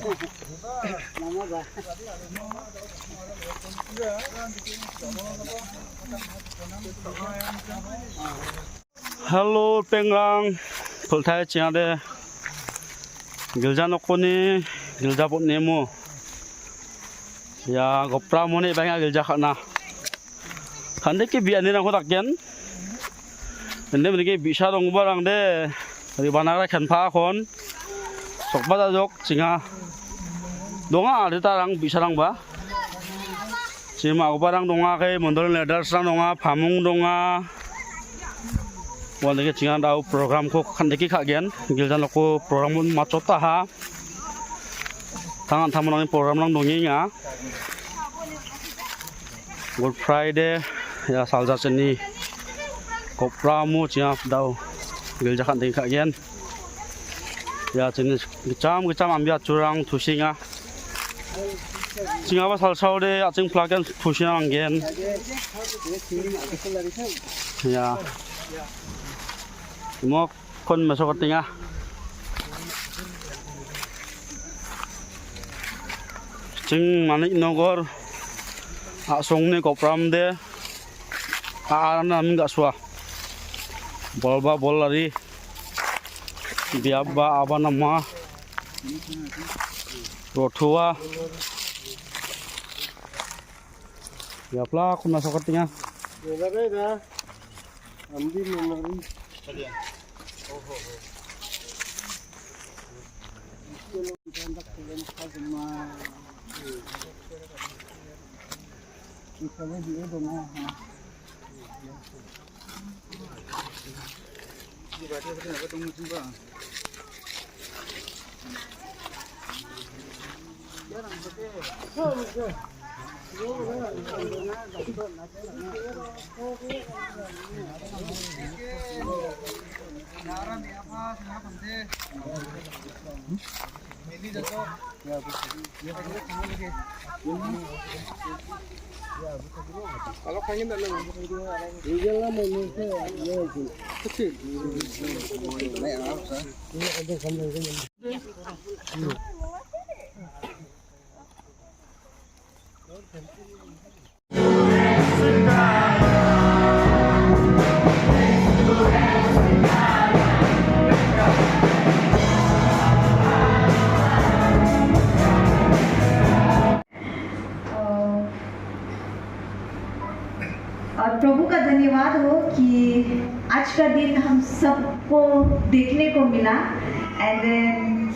Halo pengang pultai ciade gilja nokoni gilja pot nemo ya gopra moni banga gilja khana khande ke biani na khodak gen ende meni bisa dong barang de ri banara khanpha khon sokba jok cinga donga ari tarang bisa rang ba cima barang donga ke mondol ledar sang donga phamung donga wan deke cinga dau program ko khande ki khagen gilja noko program mun machota ha tangan thamonang program lang dongi nga Good Friday ya salja cheni kopra mu cinga dau gilja khande ki khagen ya cheni gicam ambia curang thusinga cinga ba salsau de aching plagen thusina angen ya mo kon masuk ke tengah cing manik nogor asong ni kopram de ana min gak suah bolba bol lari biaba aba nama rotua ya pla kon masuk ke tengah kalau pengen tak lalu kecil और प्रभु का धन्यवाद हो कि आज का दिन हम सबको देखने को मिला एंड देन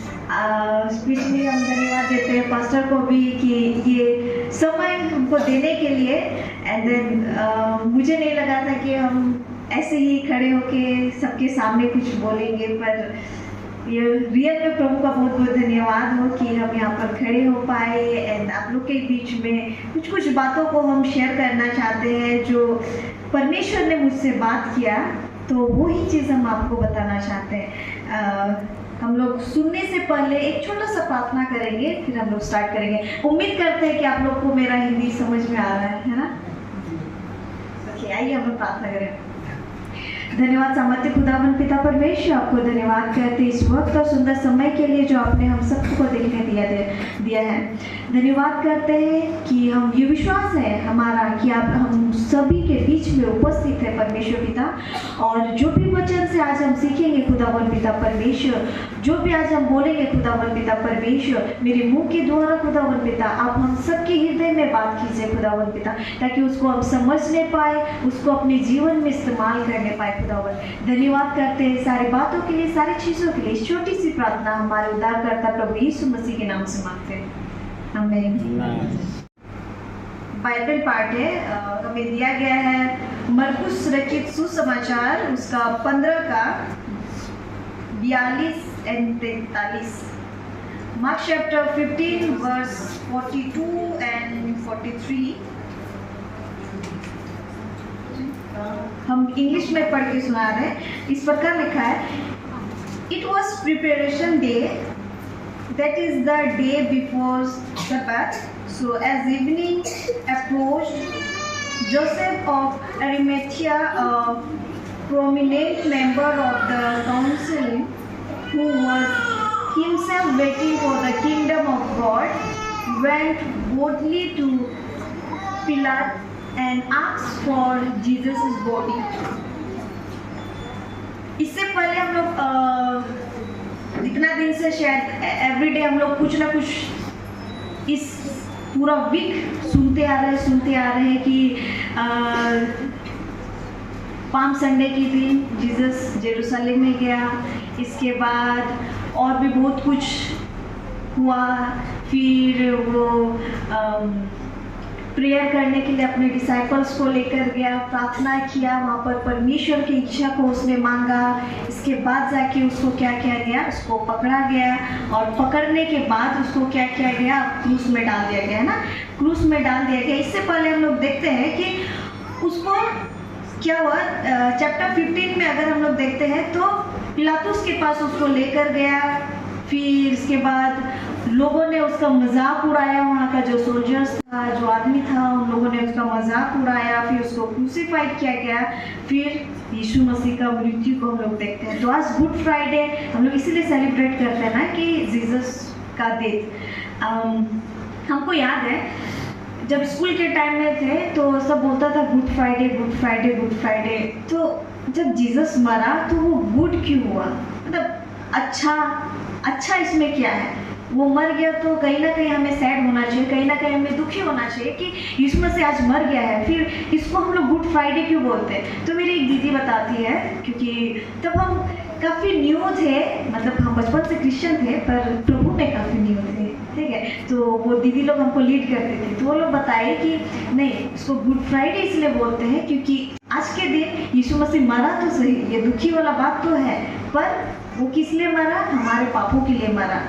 स्पेशली हम धन्यवाद देते हैं पास्टर को भी कि ये समय हमको देने के लिए एंड देन मुझे नहीं लगा था कि हम ऐसे ही खड़े होके सबके सामने कुछ बोलेंगे पर ये रियल में प्रभु का बहुत बहुत धन्यवाद हो कि हम यहाँ पर खड़े हो पाए एंड आप लोग के बीच में कुछ बातों को हम शेयर करना चाहते हैं जो परमेश्वर ने मुझसे बात किया तो वही चीज़ हम आपको बताना चाहते हैं हम लोग सुनने से पहले एक छोटा सा प्रार्थना करेंगे फिर हम लोग स्टार्ट करेंगे उम्मीद करते हैं कि आप लोग को मेरा हिंदी समझ में आ रहा है ना ओके आइए हम लोग प्रार्थना करें धन्यवाद सामर्थ्य खुदावन पिता परमेश्वर आपको धन्यवाद करते इस वक्त और सुंदर समय के लिए जो आपने हम सबको देखने दिया है धन्यवाद करते हैं कि हम ये विश्वास है हमारा कि आप हम सभी के बीच में उपस्थित है परमेश्वर पिता और जो भी वचन से आज हम सीखेंगे खुदावन पिता परमेश्वर जो भी आज हम बोलेंगे खुदावन पिता परमेश्वर मेरे मुंह के द्वारा खुदावन पिता आप हम सबके हृदय में बात कीजिए खुदावन पिता ताकि उसको हम समझने पाए उसको अपने जीवन में इस्तेमाल करने पाए खुदावन धन्यवाद करते हैं सारी बातों के लिए सारी चीज़ों के लिए छोटी सी प्रार्थना हमारे उद्धारकर्ता प्रभु यीशु मसीह के नाम से मांगते हैं आमीन बाइबल पाठ है हमें दिया गया है मरकुस रचित सुसमाचार उसका 15 का 42 and 43 Mark chapter 15 verse 42 and 43 हम इंग्लिश में पढ़ के सुना रहे हैं इस प्रकार लिखा है It was preparation day that is the day before Sabbath so as evening approached Joseph of Arimathea a prominent member of the council who was himself waiting for the kingdom of went boldly to Pilate and asked for Jesus' body. इससे पहले हम लोग इतना दिन से शायद everyday हम लोग कुछ ना कुछ इस पूरा वीक सुनते आ रहे हैं कि पाम संडे के दिन जीसस जेरूसलम में गया। इसके बाद और भी बहुत कुछ हुआ। फिर वो प्रेयर करने के लिए अपने डिसाइपल्स को लेकर गया, प्रार्थना किया, वहाँ पर परमेश्वर की इच्छा को उसने मांगा। इसके बाद जाके उसको क्या किया गया, उसको पकड़ा गया और पकड़ने के बाद उसको क्या किया गया, क्रूस में डाल दिया गया, है ना, क्रूस में डाल दिया गया। इससे पहले हम लोग देखते हैं कि उसको क्या हुआ। चैप्टर 15 में अगर हम लोग देखते हैं तो पिलातुस के पास उसको लेकर गया। फिर इसके बाद लोगों ने उसका मजाक उड़ाया, वहाँ का जो सोल्जर्स था, जो आदमी था, उन लोगों ने उसका मजाक उड़ाया। फिर उसको क्रूसीफाइड किया गया। फिर यीशु मसीह का मृत्यु को हम लोग देखते हैं। तो आज गुड फ्राइडे हम लोग इसीलिए सेलिब्रेट करते हैं ना कि जीसस का डेथ। हमको याद है जब स्कूल के टाइम में थे तो सब बोलता था good Friday good Friday good Friday. तो जब जीसस मरा तो वो गुड क्यों हुआ, मतलब अच्छा इसमें क्या है। वो मर गया तो कहीं ना कहीं हमें सैड होना चाहिए, कहीं ना कहीं हमें दुखी होना चाहिए कि यीशु मसीह आज मर गया है। फिर इसको हम लोग गुड फ्राइडे क्यों बोलते हैं। तो मेरी एक दीदी बताती है, क्योंकि तब हम काफ़ी न्यू थे, मतलब हम बचपन से क्रिश्चियन थे पर प्रभु में काफ़ी न्यू थे, ठीक है। तो वो दीदी लोग हमको लीड करते थे। तो वो लोग बताए कि नहीं, इसको गुड फ्राइडे इसलिए बोलते हैं क्योंकि आज के दिन यीशु मसीह मरा तो सही, ये दुखी वाला बात तो है, पर वो किस लिए मरा, हमारे पापों के लिए मरा,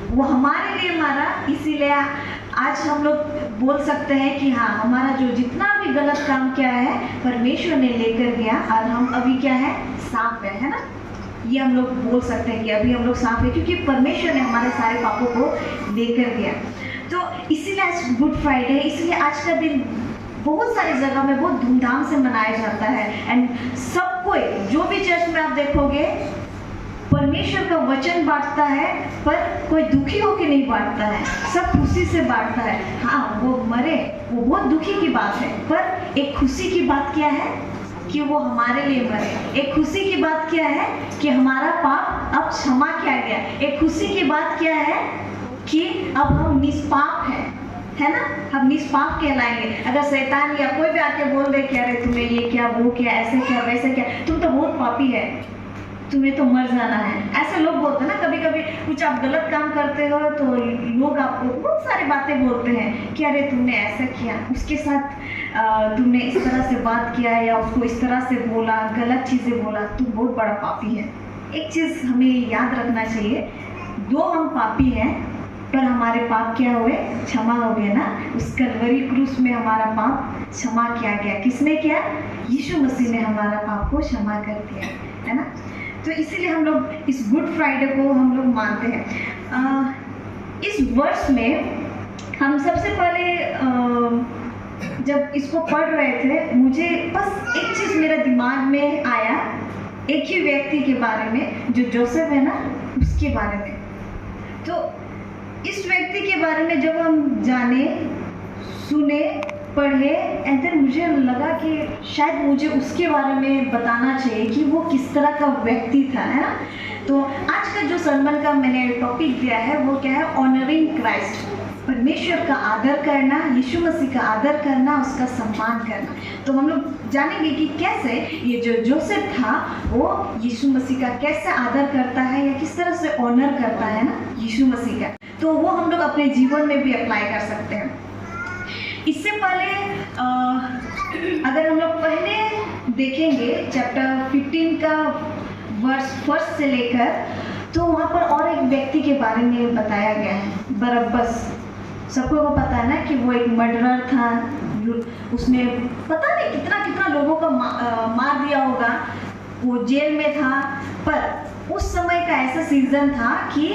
वो हमारे लिए मरा। इसीलिए आज हम लोग बोल सकते हैं कि हाँ, हमारा जो जितना भी गलत काम किया है परमेश्वर ने लेकर गया और हम अभी क्या है, साफ है ना। ये हम लोग बोल सकते हैं कि अभी हम लोग साफ है क्योंकि परमेश्वर ने हमारे सारे पापों को लेकर गया। तो इसीलिए आज गुड फ्राइडे है। इसलिए आज का दिन बहुत सारी जगह में बहुत धूमधाम से मनाया जाता है। एंड सब कोई, जो भी चर्च में आप देखोगे, परमेश्वर का वचन बांटता है, पर कोई दुखी होकर नहीं बांटता है, सब खुशी से बांटता है। हाँ, वो मरे, वो बहुत दुखी की बात है, पर एक खुशी की बात क्या है कि वो हमारे लिए मरे। एक खुशी की बात क्या है कि हमारा पाप अब क्षमा किया गया। एक खुशी की बात क्या है कि अब हम निष्पाप हैं, है ना, हम निष्पाप कहलाएंगे। अगर शैतान या कोई भी आके बोल दे कि अरे तुम्हें ये क्या, वो क्या, ऐसे क्या, वैसे क्या, तुम तो बहुत पापी है, तुम्हें तो मर जाना है, ऐसे लोग बोलते हैं ना। कभी कभी कुछ आप गलत काम करते हो तो लोग आपको बहुत सारी बातें बोलते हैं कि अरे तुमने ऐसा किया, उसके साथ तुमने इस तरह से बात किया या उसको इस तरह से बोला, गलत चीज़ें बोला, तुम बहुत बड़ा पापी है। एक चीज़ हमें याद रखना चाहिए, दो हम पापी हैं पर हमारे पाप क्या हुए, क्षमा हो गए ना। उस कलवरी क्रूस में हमारा पाप क्षमा किया गया। किसने किया, यीशु मसीह ने हमारा पाप को क्षमा कर दिया, है ना। तो इसीलिए हम लोग इस गुड फ्राइडे को हम लोग मानते हैं। इस वर्ष में हम सबसे पहले जब इसको पढ़ रहे थे, मुझे बस एक चीज़ मेरे दिमाग में आया, एक ही व्यक्ति के बारे में, जो जोसेफ है ना, उसके बारे में। तो इस व्यक्ति के बारे में जब हम जाने, सुने, पढ़े, एंड देन मुझे लगा कि शायद मुझे उसके बारे में बताना चाहिए कि वो किस तरह का व्यक्ति था, है ना। तो आज का जो सरमन का मैंने टॉपिक दिया है वो क्या है, ऑनरिंग क्राइस्ट, परमेश्वर का आदर करना, यीशु मसीह का आदर करना, उसका सम्मान करना। तो हम लोग जानेंगे कि कैसे ये जो जोसेफ था वो यीशु मसीह का कैसे आदर करता है या किस तरह से ऑनर करता है ना यीशु मसीह का। तो वो हम लोग अपने जीवन में भी अप्लाई कर सकते हैं। इससे पहले अगर हम लोग पहले देखेंगे चैप्टर 15 का वर्स 1 से लेकर, तो वहाँ पर और एक व्यक्ति के बारे में बताया गया है, बरब्बस। सबको को पता है ना कि वो एक मर्डरर था, उसने पता नहीं कितना कितना लोगों का मार दिया होगा, वो जेल में था। पर उस समय का ऐसा सीजन था कि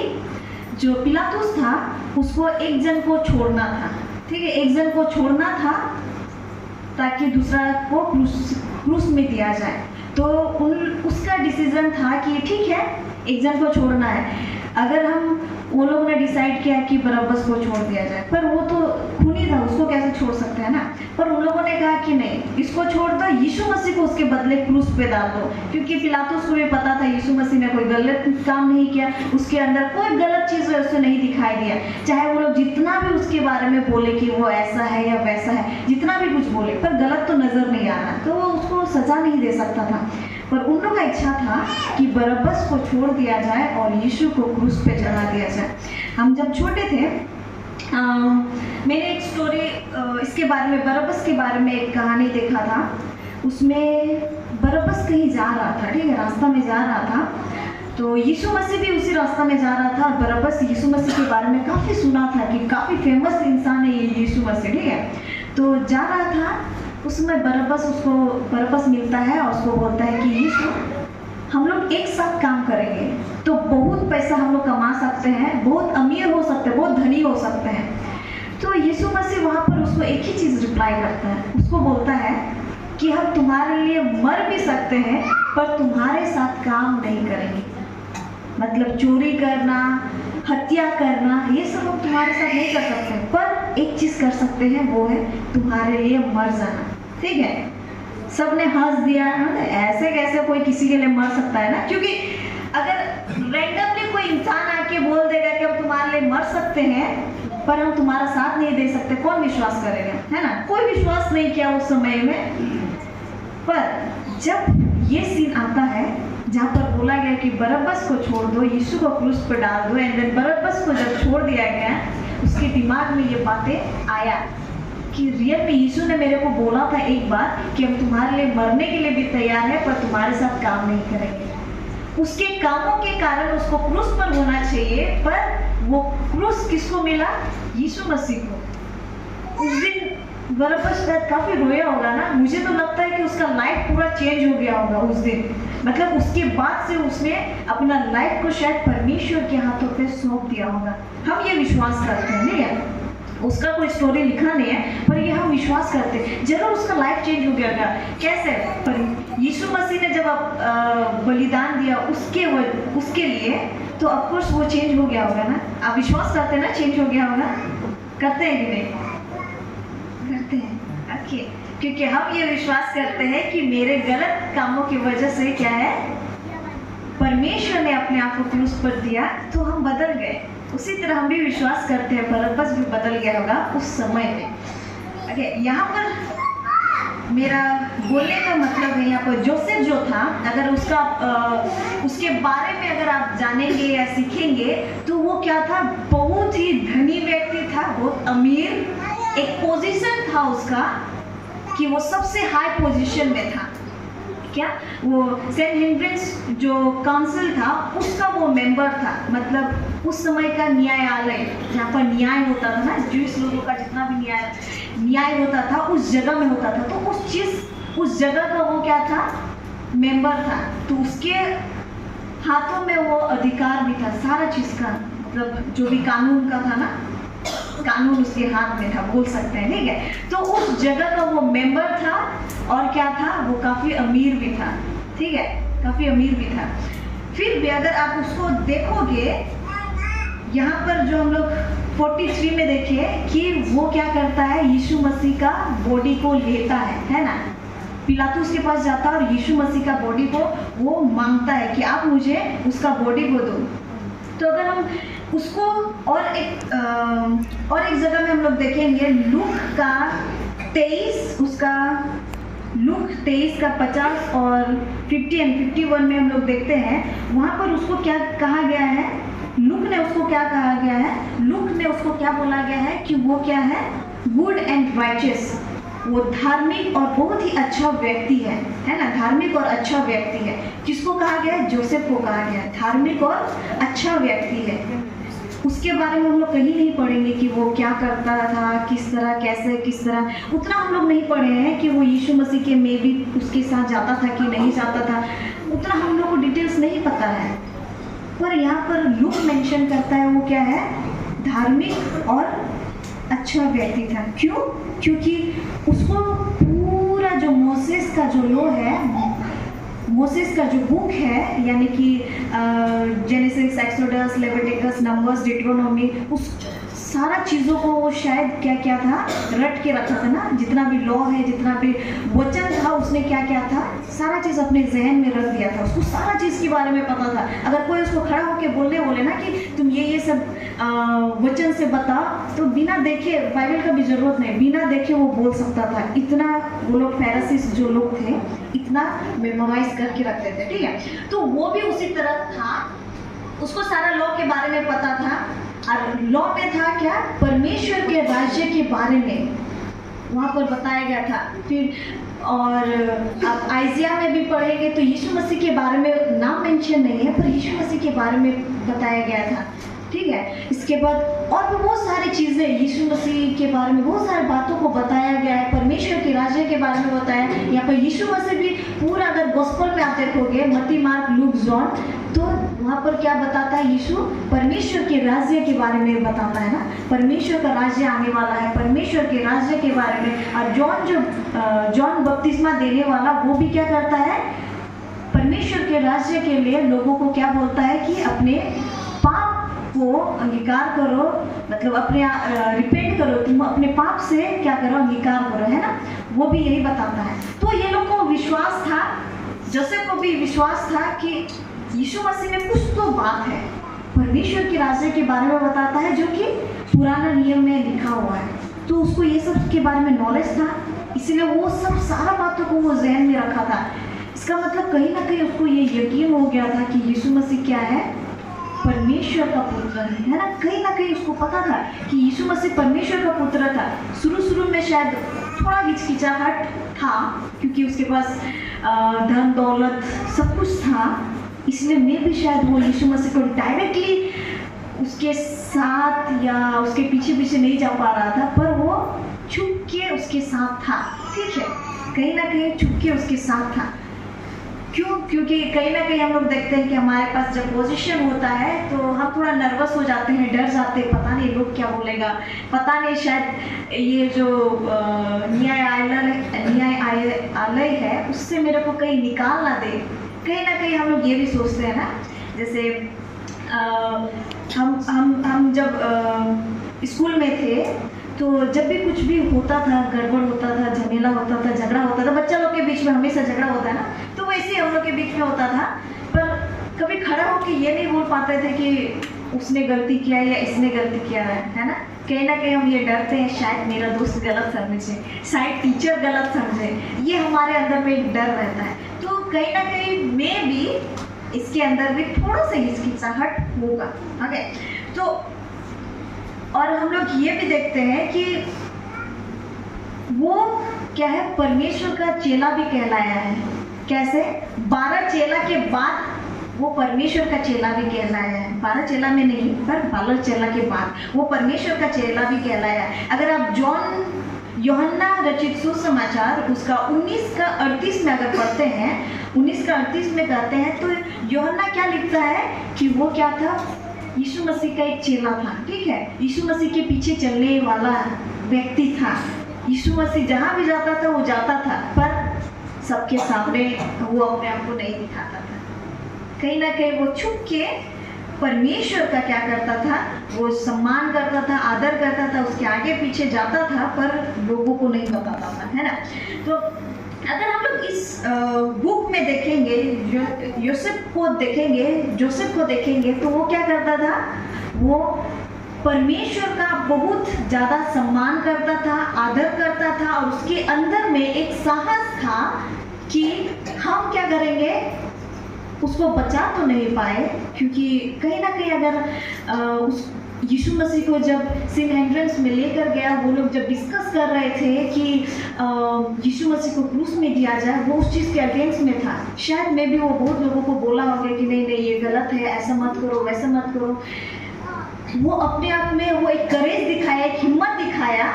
जो पिलातुस था उसको एक जन को छोड़ना था, ठीक है, एक जन को छोड़ना था ताकि दूसरा को क्रूस में दिया जाए। तो उसका डिसीजन था कि ठीक है, एक जन को छोड़ना है। अगर हम वो लोग ने डिसाइड किया कि बरअब्बस को छोड़ दिया जाए, पर वो तो खूनी था, उसको कैसे छोड़ सकते हैं ना। पर उन लोगों ने कहा कि नहीं, इसको छोड़ दो, यीशु मसीह को उसके बदले क्रूस पे डाल दो, क्योंकि पिलातुस को भी पता था यीशु मसीह ने कोई गलत काम नहीं किया, उसके अंदर कोई गलत चीज़ उसे नहीं दिखाई दिया। चाहे वो लोग जितना भी उसके बारे में बोले कि वो ऐसा है या वैसा है, जितना भी कुछ बोले, पर गलत तो नजर नहीं आ रहा, तो वो उसको सजा नहीं दे सकता था। पर उन लोगों का इच्छा था कि बरअब्बस को छोड़ दिया जाए और यीशु को क्रूस पे चढ़ा दिया जाए। हम जब छोटे थे, मैंने एक स्टोरी इसके बारे में, बरअब्बस के बारे में एक कहानी देखा था। उसमें बरअब्बस कहीं जा रहा था, ठीक है, रास्ता में जा रहा था, तो यीशु मसीह भी उसी रास्ता में जा रहा था। और बरअब्बस यीशु मसीह के बारे में काफ़ी सुना था कि काफ़ी फेमस इंसान है ये यीशु मसीह, ठीक है। तो जा रहा था, उसमें बरअब्बस मिलता है और उसको बोलता है कि यीशु, हम लोग एक साथ काम करेंगे तो बहुत पैसा हम लोग कमा सकते हैं, बहुत अमीर हो सकते हैं, बहुत धनी हो सकते हैं। तो यीशु मसीह वहाँ पर उसको एक ही चीज़ रिप्लाई करता है, उसको बोलता है कि हम तुम्हारे लिए मर भी सकते हैं पर तुम्हारे साथ काम नहीं करेंगे। मतलब चोरी करना, हत्या करना, ये सब लोग तुम्हारे साथ नहीं कर सकते, पर एक चीज़ कर सकते हैं, वो है तुम्हारे लिए मर जाना, ठीक है। सबने हंस दिया, ऐसे कैसे कोई किसी के लिए मर सकता है ना, क्योंकि अगर रैंडमली कोई इंसान आके बोल देगा कि हम तुम्हारे लिए मर सकते हैं पर हम तुम्हारा साथ नहीं दे सकते, कौन विश्वास करेगा, है ना। कोई विश्वास नहीं किया उस समय में। पर जब ये सीन आता है जहाँ पर बोला गया कि बरअब्बस को छोड़ दो, यीशु को क्रूस पर डाल दो, एंड देन बरअब्बस को जब छोड़ दिया गया, उसके दिमाग में ये बातें आया कि रियल में यीशु ने मेरे को बोला था एक बार कि हम तुम्हारे लिए मरने के लिए भी तैयार है पर तुम्हारे साथ काम नहीं करेंगे। उसके कामों के कारण उसको क्रूस पर होना चाहिए, पर वो क्रूस किसको मिला? यीशु मसीह को। उस दिन बरअब्बस शायद काफी रोया होगा ना, मुझे तो लगता है कि उसका लाइफ पूरा चेंज हो गया होगा उस दिन। मतलब उसके बाद से उसने अपना लाइफ को शायद परमेश्वर के हाथों पे सौंप दिया होगा। हम ये विश्वास करते हैं, नहीं है, उसका कोई स्टोरी लिखा नहीं है, पर ये हम विश्वास करते हैं जरूर उसका लाइफ चेंज हो गया होगा। कैसे? पर यीशु मसीह ने जब बलिदान दिया उसके लिए, तो ऑफकोर्स वो चेंज हो गया होगा ना। आप विश्वास करते हैं ना चेंज हो गया होगा? करते हैं कि नहीं? करते हैं, ओके। क्योंकि हम ये विश्वास करते हैं कि मेरे गलत कामों की वजह से क्या है, परमेश्वर ने अपने आप को क्रूस पर दिया तो हम बदल गए। उसी तरह हम भी विश्वास करते हैं बरअब्बस भी बदल गया होगा उस समय में। ओके, यहाँ पर मेरा बोलने का मतलब है, यहाँ पर जोसेफ जो था, अगर उसके बारे में अगर आप जानेंगे या सीखेंगे तो वो क्या था, बहुत ही धनी व्यक्ति था, बहुत अमीर। एक पोजीशन था उसका कि वो सबसे हाई पोजीशन में था। क्या वो सेंट हेनरिस जो काउंसिल था उसका वो मेंबर था। मतलब उस समय का न्यायालय जहाँ पर न्याय होता था ना, ज्यूस लोगों का जितना भी न्याय होता था उस जगह में होता था, तो उस जगह का वो क्या था, मेंबर था। तो उसके हाथों में वो अधिकार भी था सारा चीज़ का, मतलब जो भी कानून का था ना, कानून उसके हाथ में था, बोल सकते हैं, ठीक है। तो उस जगह का वो मेंबर था और क्या था, वो काफ़ी अमीर भी था, ठीक है, काफ़ी अमीर भी था। फिर भी अगर आप उसको देखोगे, यहाँ पर जो हम लोग 43 में देखिए कि वो क्या करता है, यीशु मसीह का बॉडी को लेता है ना। पिलातुस के पास जाता है और यीशु मसीह का बॉडी को वो मांगता है कि आप मुझे उसका बॉडी को दो। तो अगर हम उसको और एक जगह में हम लोग देखेंगे, लूक 23 का 50 और 50 एंड 51 में हम लोग देखते हैं, वहाँ पर उसको क्या कहा गया है, लूक ने उसको क्या कहा गया है, लूक ने उसको क्या बोला गया है कि वो क्या है, गुड एंड राइचियस, वो धार्मिक और बहुत ही अच्छा व्यक्ति है ना, धार्मिक और अच्छा व्यक्ति है। किसको कहा गया है? जोसेफ को कहा गया है, धार्मिक और अच्छा व्यक्ति है। उसके बारे में हम लोग कहीं नहीं पढ़ेंगे कि वो क्या करता था, किस तरह, कैसे, किस तरह, उतना हम लोग नहीं पढ़े हैं कि वो यीशु मसीह के में भी उसके साथ जाता था कि नहीं जाता था, उतना हम लोग को डिटेल्स नहीं पता है। पर यहाँ पर लूक मेंशन करता है वो क्या है, धार्मिक और अच्छा व्यक्ति था। क्यों? क्योंकि उसको पूरा जो मोसेस का जो लॉ है मोसेस का जो बुक है, यानी कि जेनेसिस, एक्सोडस, लेविटिकस, नंबर्स, डिट्रोनोमी, उस सारा चीज़ों को वो शायद क्या क्या था, रट के रखा था ना। जितना भी लॉ है, जितना भी वचन था, उसने क्या क्या था, सारा चीज़ अपने जहन में रख दिया था। उसको सारा चीज़ के बारे में पता था। अगर कोई उसको खड़ा होकर बोले ना कि तुम ये सब वचन से बता, तो बिना देखे, बाइबल का भी जरूरत नहीं, बिना देखे वो बोल सकता था। इतना वो लोग फैरिसीज जो लोग थे, इतना मेमोराइज करके रखते थे, ठीक है। तो वो भी उसी तरह था, उसको सारा लॉ के बारे में पता था। और लॉ में था क्या, परमेश्वर के राज्य के बारे में वहाँ पर बताया गया था। फिर और आप आइजिया में भी पढ़ेंगे तो यीशु मसीह के बारे में नाम मेंशन नहीं है, पर यीशु मसीह के बारे में बताया गया था, ठीक है। इसके बाद और भी बहुत सारी चीज़ें यीशु मसीह के बारे में, बहुत सारी बातों को बताया गया है। परमेश्वर के राज्य के बारे में बताया। यहाँ पर यीशु मसीह भी पूरा, अगर गॉस्पेल में आप देखोगे, मत्ती, मार्क, लूक, जॉन, तो वहाँ पर क्या बताता है यीशु, परमेश्वर के राज्य के बारे में बताता है ना। परमेश्वर का राज्य आने वाला है, परमेश्वर के राज्य के बारे में। और जॉन बपतिस्मा देने वाला, वो भी क्या करता है, परमेश्वर के राज्य के लिए लोगों को क्या बोलता है कि अपने पाप को अंगीकार करो, मतलब अपने रिपेंट करो, तुम अपने पाप से क्या करो, अंगीकार करो, है ना। वो भी यही बताता है। तो ये लोग को विश्वास था, जोसेफ को भी विश्वास था कि यीशु मसीह में कुछ तो बात है, परमेश्वर के राज्य के बारे में बताता है, जो कि पुराना नियम में लिखा हुआ है। तो उसको ये सब के बारे में नॉलेज था, इसीलिए वो सब सारा बातों को वो जहन में रखा था। इसका मतलब कहीं ना कहीं उसको ये यकीन हो गया था कि यीशु मसीह क्या है, परमेश्वर का पुत्र है ना। कहीं ना कहीं उसको पता था कि यीशु मसीह परमेश्वर का पुत्र था। शुरू में शायद थोड़ा हिचकिचाहट था, क्योंकि उसके पास धन दौलत सब कुछ था, इसलिए मैं भी शायद वो यीशु मसीह को डायरेक्टली उसके साथ या उसके पीछे पीछे नहीं जा पा रहा था, पर वो छुप के उसके साथ था, ठीक है। कहीं ना कहीं छुप के उसके साथ था। क्यों? क्योंकि कहीं ना कहीं हम लोग देखते हैं कि हमारे पास जब पोजीशन होता है तो हम थोड़ा नर्वस हो जाते हैं, डर जाते हैं, पता नहीं लोग क्या बोलेगा, पता नहीं शायद ये जो न्यायालय है उससे मेरे को कहीं निकाल ना दे। कहीं ना कहीं हम लोग ये भी सोचते हैं ना। जैसे हम जब स्कूल में थे तो जब भी कुछ भी होता था, गड़बड़ होता था, झमेला होता था, झगड़ा होता था, बच्चा लोग के बीच में हमेशा झगड़ा होता है ना, तो वैसे हम लोग के बीच में होता था। पर कभी खड़ा होकर ये नहीं बोल पाते थे कि उसने गलती किया या इसने गलती किया है ना। कहीं ना कहीं हम ये डरते हैं शायद मेरा दोस्त गलत समझे, शायद टीचर गलत समझे, ये हमारे अंदर में एक डर रहता है। तो कहीं ना कहीं मैं भी इसके अंदर भी थोड़ा सा हिचकिचाहट होगा, ओके। तो और हम लोग ये भी देखते हैं कि वो क्या है, परमेश्वर का चेला भी कहलाया है। कैसे? 12 चेला के बाद वो परमेश्वर का चेला भी कहलाया है। 12 चेला में नहीं, पर 12 चेला के बाद वो परमेश्वर का चेला भी कहलाया है। अगर आप यूहन्ना रचित सुसमाचार उसका 19 का 38 में अगर पढ़ते हैं, 19 का 38 में कहते हैं, तो यूहन्ना क्या लिखता है कि वो क्या था, यीशु मसीह का एक चेला था, ठीक है। यीशु मसीह के पीछे चलने वाला व्यक्ति था। यीशु मसीह जहाँ भी जाता था वो जाता था, पर सबके सामने वो अपने आप को नहीं दिखाता था। कहीं ना कहीं वो छुप के परमेश्वर का क्या करता था, वो सम्मान करता था, आदर करता था, उसके आगे पीछे जाता था, पर लोगों को नहीं बताता था, है ना। तो अगर हम लोग इस बुक में देखेंगे, जोसेफ को देखेंगे तो वो क्या करता था, वो परमेश्वर का बहुत ज़्यादा सम्मान करता था, आदर करता था, और उसके अंदर में एक साहस था कि हम क्या करेंगे, उसको बचा तो नहीं पाए, क्योंकि कहीं ना कहीं अगर उस यीशु मसीह को जब सिनहेड्रिन में लेकर गया, वो लोग जब डिस्कस कर रहे थे कि यीशु मसीह को क्रूस में दिया जाए, वो उस चीज़ के अगेंस्ट में था। शायद मैं भी वो बहुत लोगों को बोला होगा कि नहीं ये गलत है, ऐसा मत करो, वैसा मत करो। वो अपने आप में वो एक करेज दिखाया, एक हिम्मत दिखाया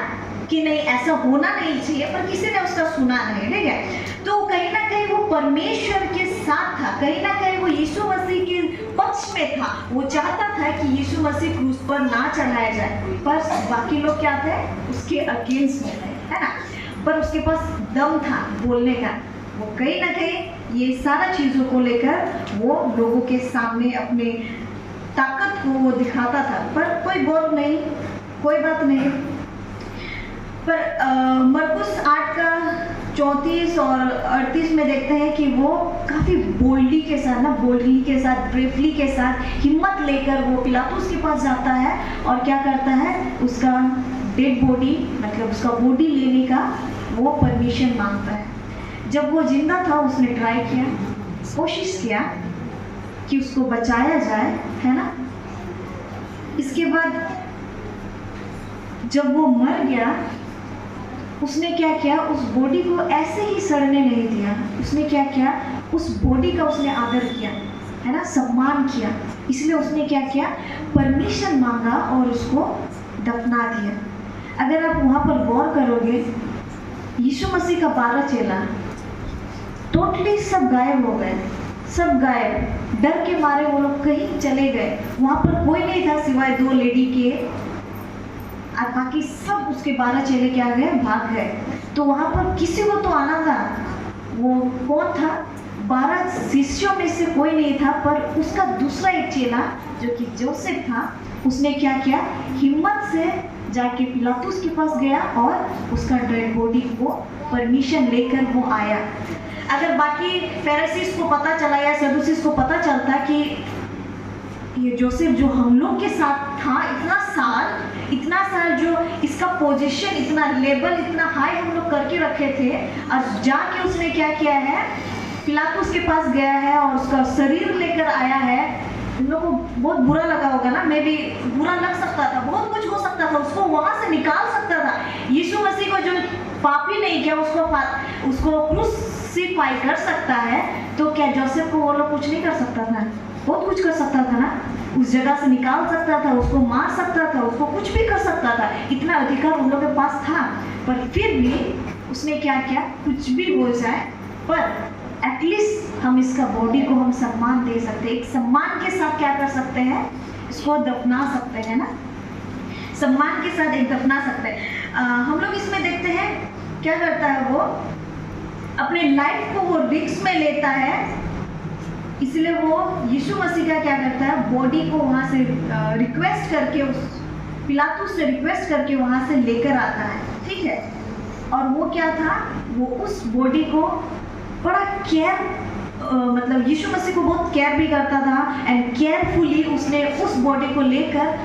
कि नहीं ऐसा होना नहीं चाहिए, पर किसी ने उसका सुना नहीं, ठीक है। तो कहीं ना कहीं वो परमेश्वर के साथ था, कहीं ना कहीं वो यीशु मसीह के पक्ष में था। वो चाहता था कि यीशु मसीह क्रूस पर ना चढ़ाया जाए, पर बाकी लोग क्या थे, उसके अगेंस्ट में थे, है ना। पर उसके पास दम था बोलने का, वो कहीं ना कहीं ये सारा चीज़ों को लेकर वो लोगों के सामने अपने ताकत को वो दिखाता था, पर कोई गौर नहीं, कोई बात नहीं। पर मरकुस 8 का 34 और 38 में देखते हैं कि वो काफ़ी बोल्डली के साथ ब्रेवली के साथ हिम्मत लेकर वो पिलातुस के पास जाता है और क्या करता है, उसका डेड बॉडी मतलब उसका बॉडी लेने का वो परमिशन मांगता है। जब वो जिंदा था उसने ट्राई किया, कोशिश किया कि उसको बचाया जाए, है ना। इसके बाद जब वो मर गया उसने क्या किया, उस बॉडी को ऐसे ही सड़ने नहीं दिया। उसने क्या किया, उस बॉडी का उसने आदर किया, है ना, सम्मान किया। इसलिए उसने क्या किया, परमिशन मांगा और उसको दफना दिया। अगर आप वहाँ पर गौर करोगे, यीशु मसीह का 12 चेला टोटली सब गायब हो गए, सब गायब, डर के मारे वो लोग कहीं चले गए। वहाँ पर कोई नहीं था सिवाय 2 लेडी के, और बाकी सब उसके 12 चेले क्या गए, भाग गए। तो वहाँ पर किसी को तो आना था। वो कौन था, 12 शिष्यों में से कोई नहीं था, पर उसका दूसरा एक चेला जो कि जोसेफ था, उसने क्या किया, हिम्मत से जाके पिलातुस के पास गया और उसका डेड बॉडी को परमिशन लेकर वो आया। अगर बाकी फरीसीस को पता चला या सदूसीस को पता चलता कि ये जोसेफ जो हम लोग के साथ था इतना साल जो इसका पोजीशन, इतना लेवल, इतना हाई हम लोग करके रखे थे, और जाके उसने क्या किया है, पिलातुस के पास गया है और उसका शरीर लेकर आया है, इन लोगों को बहुत बुरा लगा होगा ना। मे भी बुरा लग सकता था, बहुत कुछ हो सकता था, उसको वहां से निकाल सकता था। यीशु मसीह को जो पापी नहीं किया उसको क्रूसिफाई कर सकता है, तो क्या जोसेफ को वो लोग कुछ नहीं कर सकता था? बहुत कुछ कर सकता था ना, उस जगह से निकाल सकता था, उसको मार सकता था, उसको कुछ भी कर सकता था। इतना अधिकार उन लोगों के पास था, पर फिर भी उसने क्या किया, कुछ भी हो जाए पर एटलीस्ट हम इसका बॉडी को हम सम्मान दे सकते हैं, एक सम्मान के साथ क्या कर सकते हैं, इसको दफना सकते हैं ना, सम्मान के साथ एक दफना सकते हैं। हम लोग इसमें देखते हैं क्या करता है, वो अपने लाइफ को वो रिस्क में लेता है, इसलिए वो यीशु मसीह का क्या करता है, बॉडी को वहाँ से रिक्वेस्ट करके, उस पिलातुस से रिक्वेस्ट करके वहाँ से लेकर आता है, ठीक है। और वो क्या था, वो उस बॉडी को बड़ा केयर, मतलब यीशु मसीह को बहुत केयर भी करता था, एंड केयरफुली उसने उस बॉडी को लेकर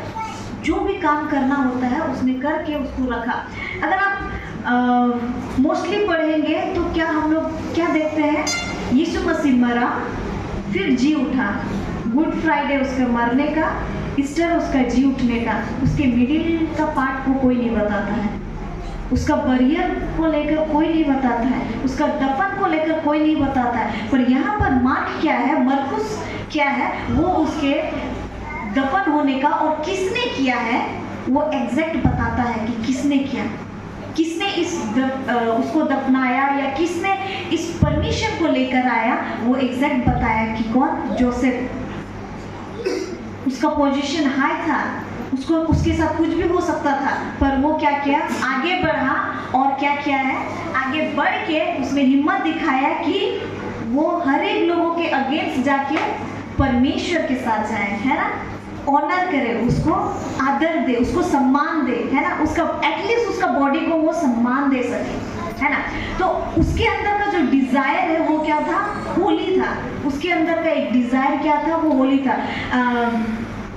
जो भी काम करना होता है उसने करके उसको रखा। अगर आप मोस्टली पढ़ेंगे तो क्या हम लोग क्या देखते हैं, यीशु मसीह मरा फिर जी उठा, गुड फ्राइडे उसके मरने का, ईस्टर उसका जी उठने का, उसके मिडिल का पार्ट को कोई नहीं बताता है, उसका बरियर को लेकर कोई नहीं बताता है, उसका दफन को लेकर कोई नहीं बताता है। पर यहाँ पर मार्क क्या है, मरकुस क्या है, वो उसके दफन होने का और किसने किया है वो एग्जैक्ट बताता है कि किसने किया, किसने उसको दफनाया या किसने इस परमिशन को लेकर आया, वो एग्जैक्ट बताया कि कौन, जोसेफ। उसका पोजीशन हाई था, उसको उसके साथ कुछ भी हो सकता था, पर वो क्या किया, आगे बढ़ा और क्या किया है, आगे बढ़ के उसने हिम्मत दिखाया कि वो हर एक लोगों के अगेंस्ट जाके परमेश्वर के साथ जाए, है ना, ऑनर करे, उसको आदर दे, उसको सम्मान दे, है ना, उसका एटलीस्ट उसका बॉडी को वो सम्मान दे सके, है ना। तो उसके अंदर का जो डिजायर है वो क्या था, होली था। उसके अंदर का एक डिजायर क्या था, वो होली था।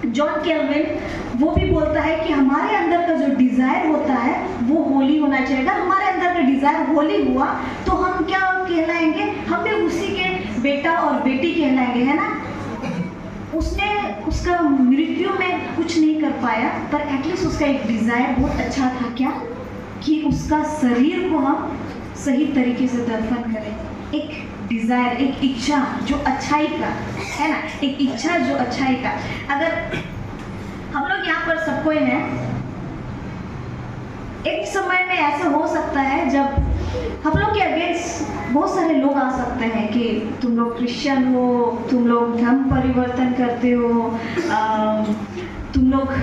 जॉन कैल्विन वो भी बोलता है कि हमारे अंदर का जो डिजायर होता है वो होली होना चाहिए। अगर हमारे अंदर का डिजायर होली हुआ तो हम क्या कहलाएंगे, हम भी उसी के बेटा और बेटी कहलाएंगे, है ना। उसने उसका मृत्यु में कुछ नहीं कर पाया, पर एटलीस्ट उसका एक डिजायर बहुत अच्छा था, क्या, कि उसका शरीर को हम सही तरीके से दफन करें। एक डिजायर, एक इच्छा जो अच्छाई का है ना, एक इच्छा जो अच्छाई का। अगर हम लोग यहाँ पर सब कोई हैं, एक समय में ऐसा हो सकता है जब हम लोग के अगेंस्ट बहुत सारे लोग आ सकते हैं कि तुम लोग क्रिश्चियन हो, तुम लोग धर्म परिवर्तन करते हो, तुम लोग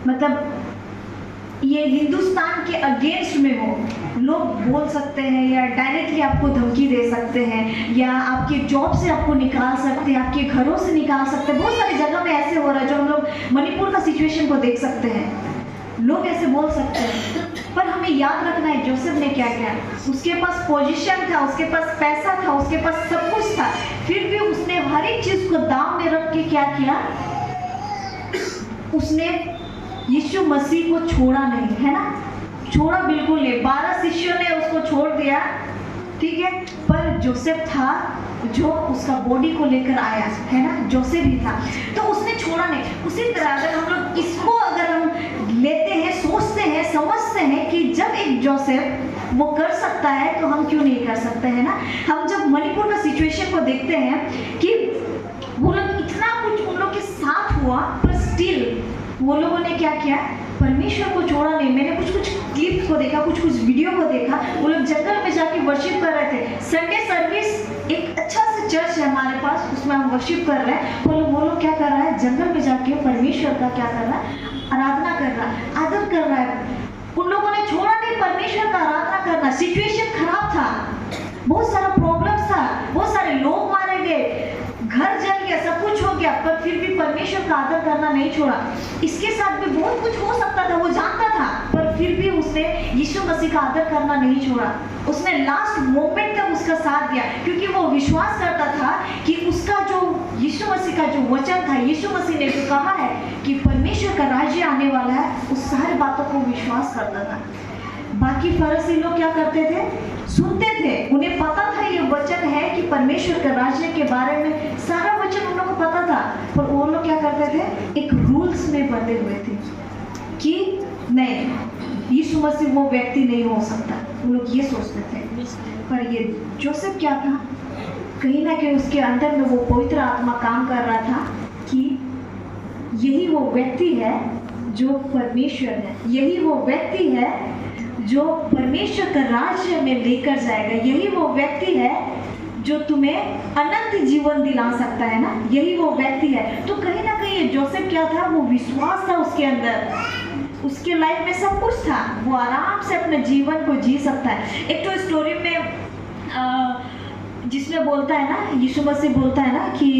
मतलब ये हिंदुस्तान के अगेंस्ट में हो, लोग बोल सकते हैं या डायरेक्टली आपको धमकी दे सकते हैं या आपके जॉब से आपको निकाल सकते हैं, आपके घरों से निकाल सकते हैं। बहुत सारी जगह में ऐसे हो रहा है जो हम लोग मणिपुर का सिचुएशन को देख सकते हैं। लोग ऐसे बोल सकते हैं, पर हमें याद रखना है जोसेफ ने क्या किया। उसके पास पोजीशन था, उसके पास पैसा था, उसके पास सब कुछ था, फिर भी उसने हर एक चीज को दाम में रख के क्या किया, उसने यीशु मसीह को छोड़ा नहीं, है ना, छोड़ा बिल्कुल नहीं। 12 शिष्यों ने उसको छोड़ दिया, ठीक है, पर जोसेफ था जो उसका बॉडी को लेकर आया, है ना, जोसेफ ही था, तो उसने छोड़ा नहीं। उसी तरह अगर हम लोग इसको अगर हम लेते हैं, सोचते हैं, समझते हैं कि जब एक जोसेफ वो कर सकता है तो हम क्यों नहीं कर सकते, है ना। हम जब मणिपुर का सिचुएशन को देखते हैं कि वो लोग इतना कुछ उन लोग के साथ हुआ, पर स्टिल वो लोगों ने क्या किया, परमेश्वर को छोड़ा नहीं। मैंने कुछ क्लिप्स को देखा, कुछ वीडियो को देखा, वो लोग जंगल में जाके वर्शिप कर रहे थे। संडे सर्विस एक अच्छा सा चर्च है हमारे पास, उसमें हम वर्शिप कर रहे हैं। वो लोग क्या कर रहा है, जंगल में जाके परमेश्वर का क्या कर रहा है, आराधना कर रहा है, आदर कर रहा है। उन लोगों ने छोड़ा नहीं परमेश्वर का आराधना करना। सिचुएशन खराब था, बहुत सारा प्रॉब्लम्स था, बहुत सारे लोग मारे गए, घर जल गया, सब कुछ हो गया, पर फिर भी परमेश्वर का आदर करना नहीं छोड़ा। इसके साथ भी बहुत कुछ हो सकता था, वो जानता था, पर फिर भी उसने यीशु मसीह का आदर करना नहीं छोड़ा। उसने लास्ट मोमेंट तक उसका साथ दिया, क्योंकि वो विश्वास करता था कि उसका जो यीशु मसीह का जो वचन था, यीशु मसीह ने जो कहा है कि परमेश्वर का राज्य आने वाला है, उस सारी बातों को विश्वास करता था। बाकी फरीसी लोग क्या करते थे, सुनते थे, उन्हें पता था ये वचन है कि परमेश्वर के राज्य के बारे में सारा वचन उन लोगों को पता था, पर वो लोग क्या करते थे, एक रूल्स में बंधे हुए थे कि नहीं, यीशु मसीह वो व्यक्ति नहीं हो सकता, वो लोग ये सोचते थे। पर ये जोसेफ क्या था, कहीं ना कहीं उसके अंदर में वो पवित्र आत्मा काम कर रहा था कि यही वो व्यक्ति है जो परमेश्वर है, यही वो व्यक्ति है जो परमेश्वर का राज्य में लेकर जाएगा, यही वो व्यक्ति है जो तुम्हें अनंत जीवन दिला सकता है ना, यही वो व्यक्ति है। तो कहीं ना कहीं ये जोसेफ क्या था, वो विश्वास था उसके अंदर, उसके लाइफ में सब कुछ था, वो आराम से अपने जीवन को जी सकता है। एक तो स्टोरी में जिसमें बोलता है ना, यीशु मसीह बोलता है ना कि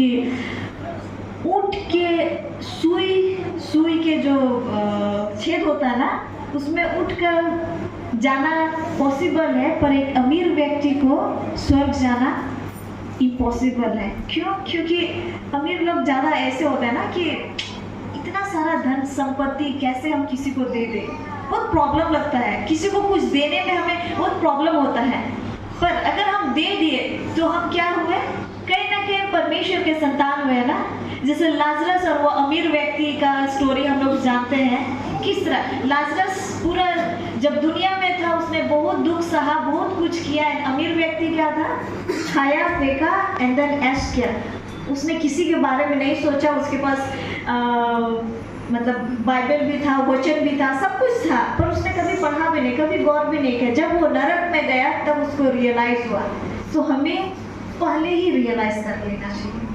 ऊंट के सुई के जो छेद होता है ना, उसमें उठ कर जाना पॉसिबल है, पर एक अमीर व्यक्ति को स्वर्ग जाना इम्पॉसिबल है। क्यों? क्योंकि अमीर लोग ज़्यादा ऐसे होते हैं ना कि इतना सारा धन संपत्ति कैसे हम किसी को दे दें, बहुत प्रॉब्लम लगता है, किसी को कुछ देने में हमें बहुत प्रॉब्लम होता है। पर अगर हम दे दिए तो हम क्या हुए, कहीं ना कहीं परमेश्वर के संतान हुए ना। जैसे लाजरस और वो अमीर व्यक्ति का स्टोरी हम लोग जानते हैं, किस तरह लाजरस पूरा जब दुनिया में था उसने बहुत दुख सहा, बहुत कुछ किया। अमीर व्यक्ति क्या था, खाया, फेंका एंड देन ऐश किया। उसने किसी के बारे में नहीं सोचा, उसके पास मतलब बाइबल भी था, वचन भी था, सब कुछ था, पर उसने कभी पढ़ा भी नहीं, कभी गौर भी नहीं किया। जब वो नरक में गया तब उसको रियलाइज हुआ। तो हमें पहले ही रियलाइज कर लेना चाहिए,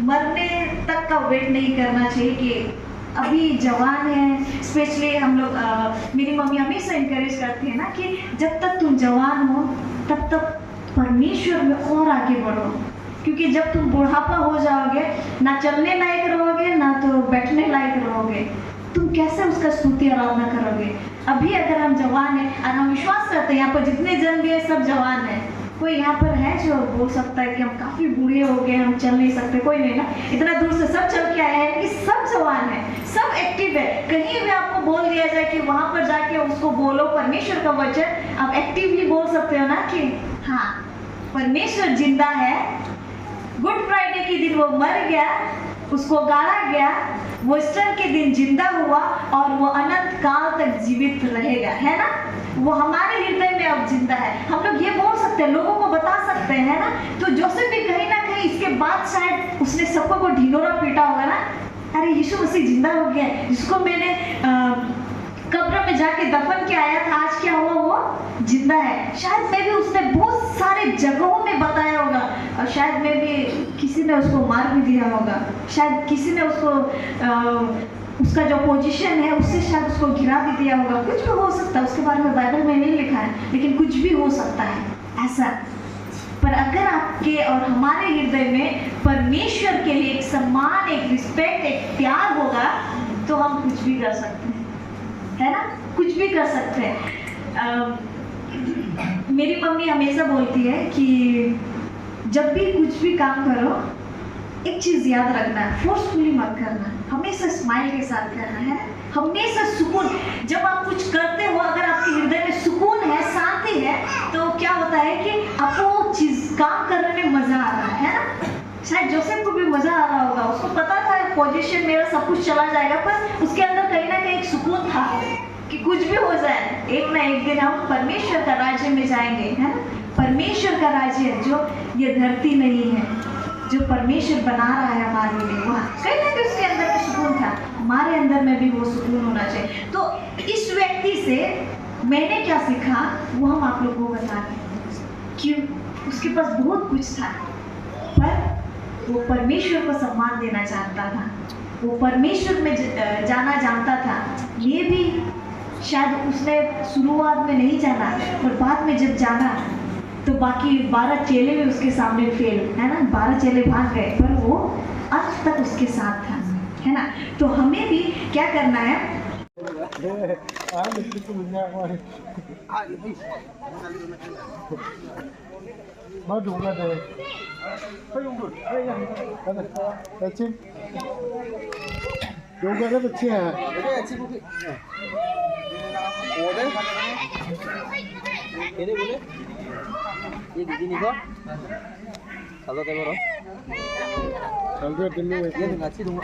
मरने तक का वेट नहीं करना चाहिए कि अभी जवान है। स्पेशली हम लोग मेरी मम्मी हमेशा इंकरेज करती है ना कि जब तक तुम जवान हो तब तक परमेश्वर में और आगे बढ़ो, क्योंकि जब तुम बुढ़ापा हो जाओगे, ना चलने लायक रहोगे, ना तो बैठने लायक रहोगे, तुम कैसे उसका स्तुति आराधना करोगे। अभी अगर हम जवान हैं और हम विश्वास करते हैं, यहाँ पर जितने जन भी है सब जवान है, कोई यहाँ पर है जो बोल सकता है कि हम काफ़ी बूढ़े हो गए, हम चल नहीं सकते? कोई नहीं ना, इतना दूर से सब चल के आए हैं कि सब जवान है, सब एक्टिव है। कहीं भी आपको बोल दिया जाए कि वहाँ पर जाके उसको बोलो परमेश्वर का वचन, आप एक्टिवली बोल सकते हो ना कि हाँ परमेश्वर जिंदा है। गुड फ्राइडे के दिन वो मर गया, उसको गाड़ा गया, वो ईस्टर के दिन जिंदा हुआ और वो अनंत काल तक जीवित रहेगा, है ना। वो हमारे हृदय में अब जिंदा है। हम लोग ये बोल सकते हैं, लोगों को बता सकते हैं ना। तो जोसेफ भी कहीं ना कहीं इसके बाद शायद उसने सबको को ढिंढोरा पीटा होगा ना, अरे यीशु मसीह जिंदा हो गया, जिसको मैंने कब्र में जाके दफन के आया था, आज क्या हुआ, वो जिंदा है। शायद मैं भी उसने बहुत सारे जगहों में बताया होगा, और शायद मैं भी किसी ने उसको मार भी दिया होगा, शायद किसी ने उसको उसका जो पोजीशन है उससे शायद उसको गिरा भी दिया होगा, कुछ भी हो सकता है, उसके बारे में बाइबल में नहीं लिखा है, लेकिन कुछ भी हो सकता है ऐसा। पर अगर आपके और हमारे हृदय में परमेश्वर के लिए एक सम्मान, एक रिस्पेक्ट, एक प्यार होगा तो हम कुछ भी कर सकते हैं, है ना, कुछ भी कर सकते हैं। मेरी मम्मी हमेशा बोलती है कि जब भी कुछ भी काम करो एक चीज़ याद रखना है, फोर्सफुली मत करना, हमेशा स्माइल के साथ करना है, हमेशा सुकून। जब आप कुछ करते हो, अगर आपके हृदय में सुकून है, शांति है, तो क्या होता है कि आपको वो चीज़ काम करने में मज़ा आ रहा है ना। शायद जोसेफ को भी मज़ा आ रहा होगा, उसको पता था पोजीशन मेरा सब कुछ चला जाएगा, पर उसके अंदर कहीं ना कहीं एक सुकून था कि कुछ भी हो जाए, एक ना एक दिन हम परमेश्वर का राज्य में जाएंगे, है ना। परमेश्वर का राज्य जो ये धरती नहीं है, जो परमेश्वर बना रहा है हमारे लिए, वहाँ कहीं ना कहीं उसके अंदर में सुकून था, हमारे अंदर में भी वो सुकून होना चाहिए। तो इस व्यक्ति से मैंने क्या सीखा वो हम आप लोगों को बता रहे हैं। क्यों? उसके पास बहुत कुछ था, पर वो परमेश्वर को सम्मान देना चाहता था, वो परमेश्वर में जाना जानता था। ये भी शायद उसने शुरुआत में नहीं जाना, पर बाद में जब जाना तो बाकी 12 चेले भी उसके सामने फेल, है ना, 12 चेले भाग गए, पर वो अंत तक उसके साथ था, है ना। तो हमें भी क्या करना है, ये दीदी निको kalau kayak bro kalau dulu ya ngasih dong